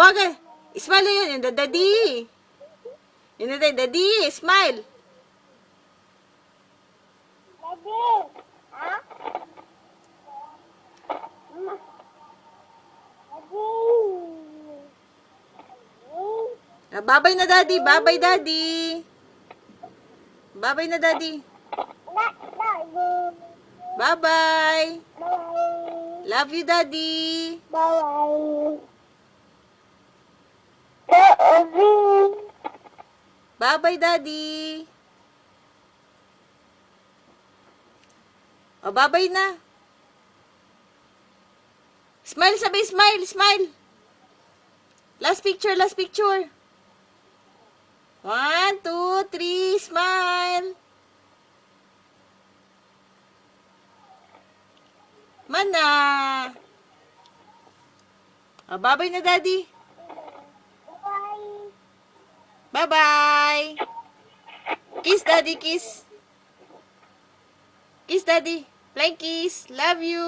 Tawagan. Smile yun. Yung daddy. Yung daddy. Smile. Daddy. Ha? Mama. Daddy. Babay na daddy. Babay daddy. Babay na daddy. Daddy. Bye-bye. Bye. Love you, daddy. Bye. Daddy. Bye-bye, daddy. O, bye-bye na. Smile, sabi, smile, smile. Last picture, last picture. 1, 2, 3, smile. Mana. O, bye-bye na, daddy. Bye. Bye-bye. Kiss, daddy, kiss. Kiss, daddy. Flying kiss. Love you.